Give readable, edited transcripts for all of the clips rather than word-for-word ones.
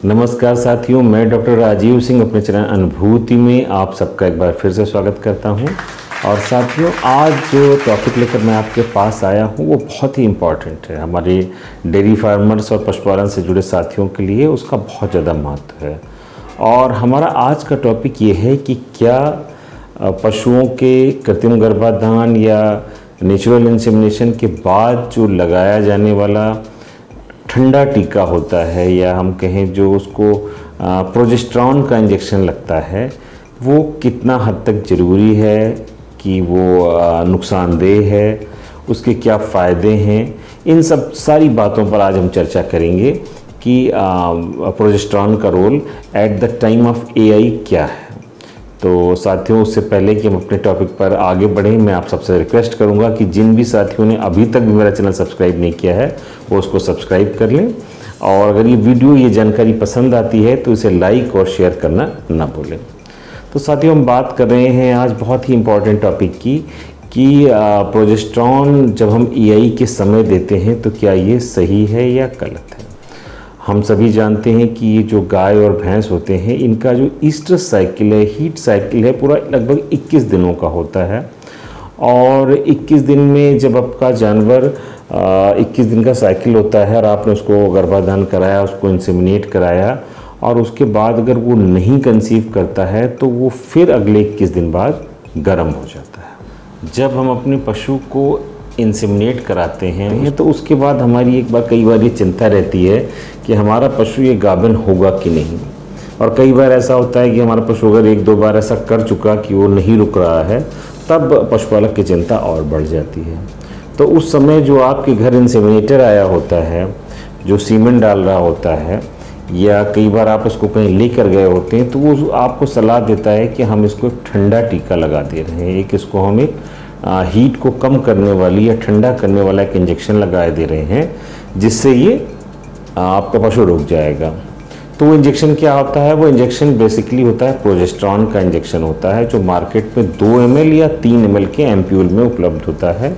नमस्कार साथियों, मैं डॉक्टर राजीव सिंह अपने चैनल अनुभूति में आप सबका एक बार फिर से स्वागत करता हूं। और साथियों, आज जो टॉपिक लेकर मैं आपके पास आया हूं वो बहुत ही इम्पॉर्टेंट है। हमारे डेयरी फार्मर्स और पशुपालन से जुड़े साथियों के लिए उसका बहुत ज़्यादा महत्व है। और हमारा आज का टॉपिक ये है कि क्या पशुओं के कृत्रिम गर्भाधान या नेचुरल इंसेमिनेशन के बाद जो लगाया जाने वाला ठंडा टीका होता है, या हम कहें जो उसको प्रोजेस्टेरॉन का इंजेक्शन लगता है, वो कितना हद तक ज़रूरी है, कि वो नुकसानदेह है, उसके क्या फ़ायदे हैं। इन सब सारी बातों पर आज हम चर्चा करेंगे कि प्रोजेस्टेरॉन का role at the time of AI क्या है। तो साथियों, उससे पहले कि हम अपने टॉपिक पर आगे बढ़ें, मैं आप सबसे रिक्वेस्ट करूंगा कि जिन भी साथियों ने अभी तक भी मेरा चैनल सब्सक्राइब नहीं किया है वो उसको सब्सक्राइब कर लें। और अगर ये वीडियो, ये जानकारी पसंद आती है तो इसे लाइक और शेयर करना ना भूलें। तो साथियों, हम बात कर रहे हैं आज बहुत ही इम्पॉर्टेंट टॉपिक की कि प्रोजेस्टेरॉन जब हम एआई के समय देते हैं तो क्या ये सही है या गलत है। हम सभी जानते हैं कि ये जो गाय और भैंस होते हैं, इनका जो ईस्ट्रस साइकिल है, हीट साइकिल है, पूरा लगभग 21 दिनों का होता है। और 21 दिन में जब आपका जानवर 21 दिन का साइकिल होता है और आपने उसको गर्भाधान कराया, उसको इंसेमिनेट कराया, और उसके बाद अगर वो नहीं कंसीव करता है तो वो फिर अगले 21 दिन बाद गर्म हो जाता है। जब हम अपने पशु को इंसेमिनेट कराते हैं तो उसके बाद हमारी कई बार ये चिंता रहती है कि हमारा पशु ये गाभिन होगा कि नहीं। और कई बार ऐसा होता है कि हमारा पशु अगर एक दो बार ऐसा कर चुका कि वो नहीं रुक रहा है, तब पशुपालक की चिंता और बढ़ जाती है। तो उस समय जो आपके घर इंसेमिनेटर आया होता है, जो सीमेंट डाल रहा होता है, या कई बार आप उसको कहीं लेकर गए होते हैं, तो वो आपको सलाह देता है कि हम इसको एक ठंडा टीका लगा दे रहे हैं, इसको हम एक हीट को कम करने वाली या ठंडा करने वाला एक इंजेक्शन लगा दे रहे हैं, जिससे ये आपका पशु रुक जाएगा। तो वो इंजेक्शन क्या होता है? वो इंजेक्शन बेसिकली होता है प्रोजेस्टेरॉन का इंजेक्शन होता है, जो मार्केट में 2 ml या 3 ml के एम्प्यूल में उपलब्ध होता है।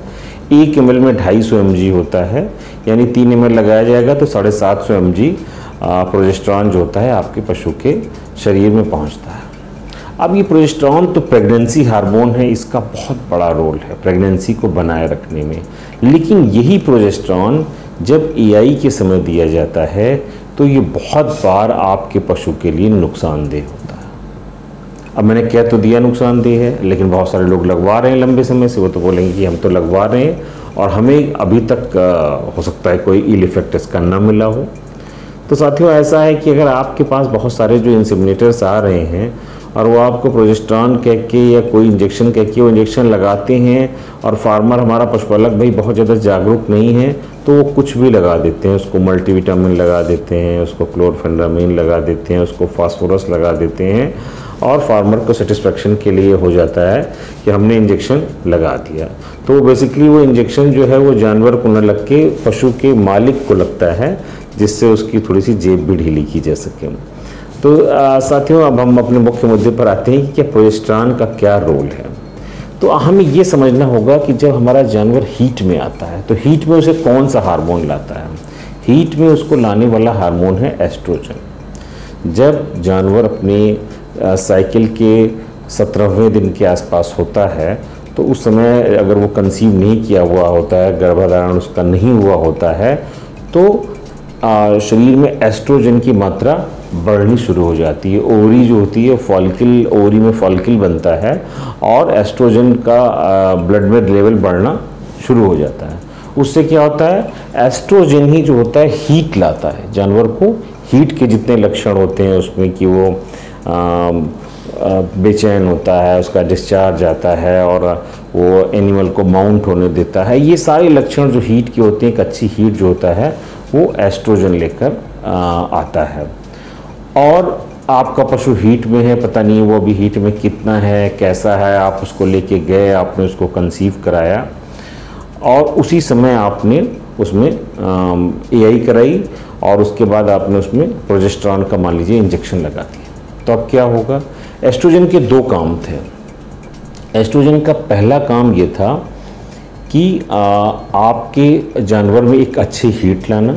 1 ml में 250 mg होता है, यानी 3 ml लगाया जाएगा तो 750 mg प्रोजेस्टेरॉन जो होता है आपके पशु के शरीर में पहुँचता है। अब ये प्रोजेस्टेरॉन तो प्रेगनेंसी हार्मोन है, इसका बहुत बड़ा रोल है प्रेगनेंसी को बनाए रखने में। लेकिन यही प्रोजेस्टेरॉन जब एआई के समय दिया जाता है तो ये बहुत बार आपके पशु के लिए नुकसानदेह होता है। अब मैंने कह तो दिया नुकसानदेह है, लेकिन बहुत सारे लोग लगवा रहे हैं लंबे समय से। वो तो बोलेंगे कि हम तो लगवा रहे हैं और हमें अभी तक हो सकता है कोई इल इफेक्ट इसका ना मिला हो। तो साथियों, ऐसा है कि अगर आपके पास बहुत सारे जो इंसेमिनेटर्स आ रहे हैं और वो आपको प्रोजेस्टेरॉन कह के या कोई इंजेक्शन कह के वो इंजेक्शन लगाते हैं, और फार्मर, हमारा पशुपालक भाई बहुत ज़्यादा जागरूक नहीं है, तो वो कुछ भी लगा देते हैं। उसको मल्टीविटामिन लगा देते हैं, उसको क्लोरफेनरामिन लगा देते हैं, उसको फास्फोरस लगा देते हैं, और फार्मर को सेटिस्फेक्शन के लिए हो जाता है कि हमने इंजेक्शन लगा दिया। तो बेसिकली वो इंजेक्शन जो है वो जानवर को न लग के पशु के मालिक को लगता है, जिससे उसकी थोड़ी सी जेब भी ढीली की जा सके। तो साथियों, अब हम अपने मुख्य मुद्दे पर आते हैं कि क्या प्रोजेस्टेरॉन का क्या रोल है। तो हमें ये समझना होगा कि जब हमारा जानवर हीट में आता है तो हीट में उसे कौन सा हार्मोन लाता है। हीट में उसको लाने वाला हार्मोन है एस्ट्रोजन। जब जानवर अपने साइकिल के 17वें दिन के आसपास होता है तो उस समय अगर वो कंसीव नहीं किया हुआ होता है, गर्भाधारण उसका नहीं हुआ होता है, तो शरीर में एस्ट्रोजन की मात्रा बढ़नी शुरू हो जाती है। ओवरी जो होती है फॉलिकल, ओवरी में फॉलिकल बनता है और एस्ट्रोजन का ब्लड में लेवल बढ़ना शुरू हो जाता है। उससे क्या होता है? एस्ट्रोजन ही जो होता है हीट लाता है जानवर को। हीट के जितने लक्षण होते हैं उसमें कि वो बेचैन होता है, उसका डिस्चार्ज आता है और वो एनिमल को माउंट होने देता है, ये सारे लक्षण जो हीट के होते हैं, एक अच्छी हीट जो होता है वो एस्ट्रोजन लेकर आता है। और आपका पशु हीट में है, पता नहीं वो अभी हीट में कितना है, कैसा है, आप उसको लेके गए, आपने उसको कंसीव कराया और उसी समय आपने उसमें एआई कराई और उसके बाद आपने उसमें प्रोजेस्टेरॉन का मान लीजिए इंजेक्शन लगा दिया। तो अब क्या होगा? एस्ट्रोजन के 2 काम थे। एस्ट्रोजन का पहला काम ये था कि आपके जानवर में एक अच्छी हीट लाना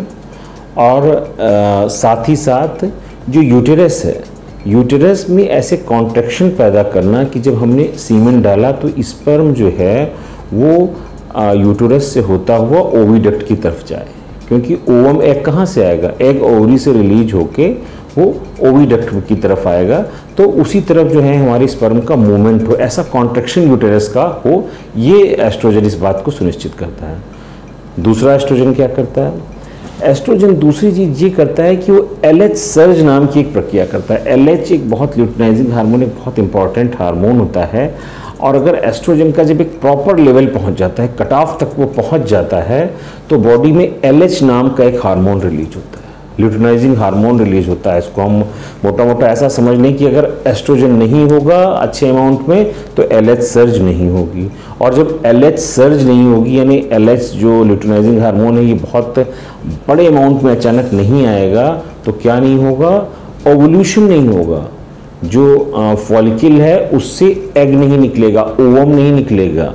और साथ ही साथ जो यूटेरस है, यूटेरस में ऐसे कॉन्ट्रैक्शन पैदा करना कि जब हमने सीमेन डाला तो स्पर्म जो है वो यूटेरस से होता हुआ ओविडक्ट की तरफ जाए, क्योंकि ओवम एग कहाँ से आएगा, एग ओवरी से रिलीज होके वो ओविडक्ट की तरफ आएगा, तो उसी तरफ जो है हमारे स्पर्म का मूवमेंट हो, ऐसा कॉन्ट्रैक्शन यूटेरस का हो, ये एस्ट्रोजन इस बात को सुनिश्चित करता है। दूसरा एस्ट्रोजन क्या करता है? एस्ट्रोजन दूसरी चीज़ ये करता है कि वो LH सर्ज नाम की एक प्रक्रिया करता है। LH एक बहुत ल्यूटिनाइजिंग हार्मोन, एक बहुत इंपॉर्टेंट हार्मोन होता है, और अगर एस्ट्रोजन का जब एक प्रॉपर लेवल पहुंच जाता है, कट ऑफ तक वो पहुंच जाता है, तो बॉडी में LH नाम का एक हार्मोन रिलीज होता है, ल्यूटिनाइजिंग हार्मोन रिलीज होता है। इसको हम मोटा मोटा ऐसा समझ लें कि अगर एस्ट्रोजन नहीं होगा अच्छे अमाउंट में तो LH सर्ज नहीं होगी, और जब LH सर्ज नहीं होगी यानी LH जो ल्यूटिनाइजिंग हार्मोन है ये बहुत बड़े अमाउंट में अचानक नहीं आएगा, तो क्या नहीं होगा, ओवुलेशन नहीं होगा, जो फॉलिकल है उससे एग नहीं निकलेगा, ओवम नहीं निकलेगा।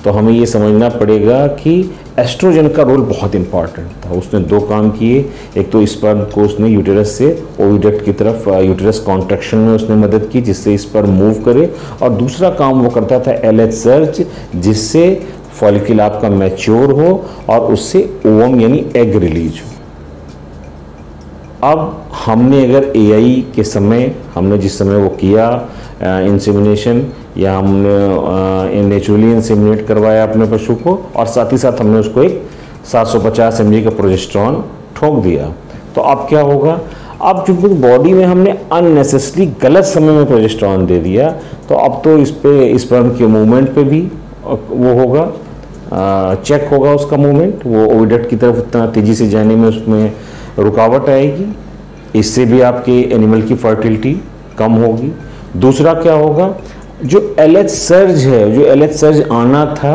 तो हमें ये समझना पड़ेगा कि एस्ट्रोजन का रोल बहुत इंपॉर्टेंट था। उसने दो काम किए, एक तो स्पर्म को उसने यूटेरस से ओविडक्ट की तरफ यूटेरस कॉन्ट्रैक्शन में उसने मदद की जिससे स्पर्म मूव करे, और दूसरा काम वो करता था LH सर्ज, जिससे फॉलिकल आपका मैच्योर हो और उससे ओवम यानी एग रिलीज हो। अब हमने अगर AI के समय, हमने जिस समय वो किया इंसेमिनेशन, या हमने नेचुरली इंसेमिनेट करवाया अपने पशु को, और साथ ही साथ हमने उसको एक 750 mg का प्रोजेस्टेरॉन ठोक दिया, तो अब क्या होगा, अब चूंकि बॉडी में हमने अननेसेसरी गलत समय में प्रोजेस्टेरॉन दे दिया, तो अब तो इस पे स्पर्म के मूवमेंट पे भी वो होगा, चेक होगा उसका मूवमेंट, वो ओविडक्ट की तरफ इतना तेज़ी से जाने में उसमें रुकावट आएगी, इससे भी आपके एनिमल की फर्टिलिटी कम होगी। दूसरा क्या होगा, जो LH सर्ज है, जो LH सर्ज आना था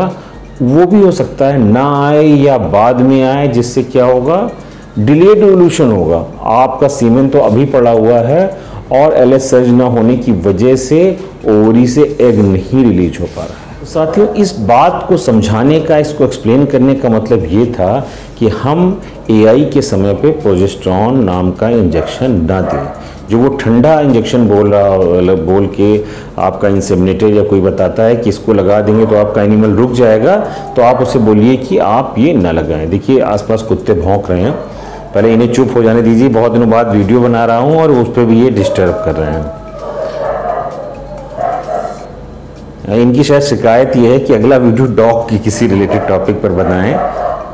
वो भी हो सकता है ना आए या बाद में आए, जिससे क्या होगा, डिलेड ओवुलेशन होगा। आपका सीमेन तो अभी पड़ा हुआ है और LH सर्ज ना होने की वजह से ओवरी से एग नहीं रिलीज हो पा रहा है। साथियों, इस बात को समझाने का, इसको एक्सप्लेन करने का मतलब ये था कि हम AI के समय पे प्रोजेस्टेरॉन नाम का इंजेक्शन ना दें। जो वो ठंडा इंजेक्शन बोल के आपका इंसेमिनेटर या कोई बताता है कि इसको लगा देंगे तो आपका एनिमल रुक जाएगा, तो आप उसे बोलिए कि आप ये ना लगाएं। देखिए आसपास कुत्ते भौंक रहे हैं, पहले इन्हें चुप हो जाने दीजिए, बहुत दिनों बाद वीडियो बना रहा हूँ और उस पर भी ये डिस्टर्ब कर रहे हैं। इनकी शायद शिकायत ये है कि अगला वीडियो डॉग की किसी रिलेटेड टॉपिक पर बनाएं,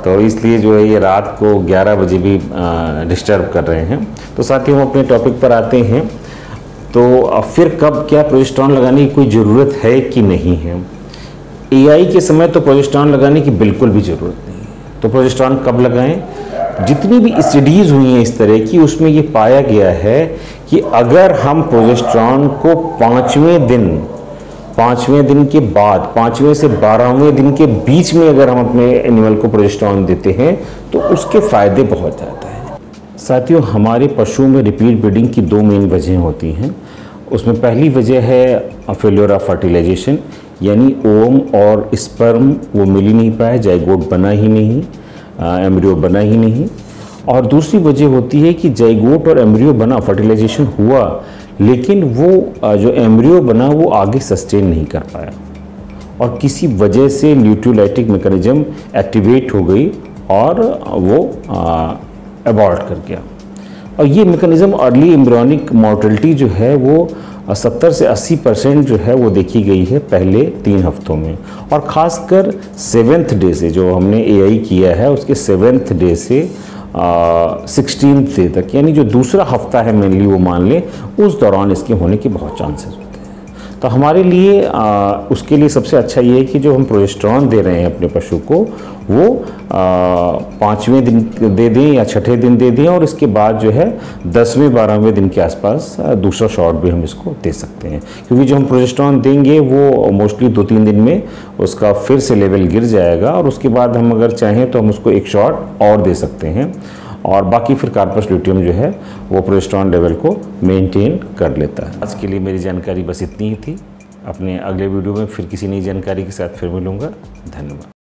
तो इसलिए जो है ये रात को 11 बजे भी डिस्टर्ब कर रहे हैं। तो साथ ही हम अपने टॉपिक पर आते हैं। तो फिर कब क्या प्रोजेस्टेरॉन लगाने की कोई ज़रूरत है कि नहीं है? AI के समय तो प्रोजेस्टेरॉन लगाने की बिल्कुल भी ज़रूरत नहीं है। तो प्रोजेस्टेरॉन कब लगाएं? जितनी भी स्टडीज़ हुई हैं इस तरह की, उसमें ये पाया गया है कि अगर हम प्रोजेस्टेरॉन को 5वें दिन के बाद, 5वें से 12वें दिन के बीच में अगर हम अपने एनिमल को प्रोजेस्टेरॉन देते हैं तो उसके फ़ायदे बहुत ज़्यादा हैं। साथियों, हमारे पशुओं में रिपीट ब्रीडिंग की दो मेन वजह होती हैं। उसमें पहली वजह है फेल्योर ऑफ फर्टिलाइजेशन, यानी ओवम और स्पर्म वो मिल ही नहीं पाए, जाइगोट बना ही नहीं, एम्ब्रियो बना ही नहीं। और दूसरी वजह होती है कि जाइगोट और एम्ब्रियो बना, फर्टिलाइजेशन हुआ, लेकिन वो जो एम्ब्रियो बना वो आगे सस्टेन नहीं कर पाया और किसी वजह से न्यूट्रोलाइटिक मैकेनिज्म एक्टिवेट हो गई और वो अबॉर्ट कर गया। और ये मैकेनिज्म अर्ली एम्ब्रियोनिक मॉर्टेलिटी जो है वो 70 से 80% जो है वो देखी गई है पहले 3 हफ्तों में, और ख़ासकर 7th डे से, जो हमने AI किया है उसके 7th डे से 16th डे तक, यानी जो दूसरा हफ्ता है मेनली वो मान लें, उस दौरान इसके होने के बहुत चांसेस होते हैं। तो हमारे लिए उसके लिए सबसे अच्छा ये है कि जो हम प्रोजेस्टेरॉन दे रहे हैं अपने पशु को वो 5वें दिन दे दें या 6ठे दिन दे दें, और इसके बाद जो है 10वें 12वें दिन के आसपास दूसरा शॉट भी हम इसको दे सकते हैं, क्योंकि जो हम प्रोजेस्टेरॉन देंगे वो मोस्टली 2-3 दिन में उसका फिर से लेवल गिर जाएगा, और उसके बाद हम अगर चाहें तो हम उसको एक शॉट और दे सकते हैं, और बाकी फिर कार्पस ल्यूटियम जो है वो प्रोजेस्टेरॉन लेवल को मेंटेन कर लेता है। आज के लिए मेरी जानकारी बस इतनी ही थी। अपने अगले वीडियो में फिर किसी नई जानकारी के साथ फिर मिलूँगा। धन्यवाद।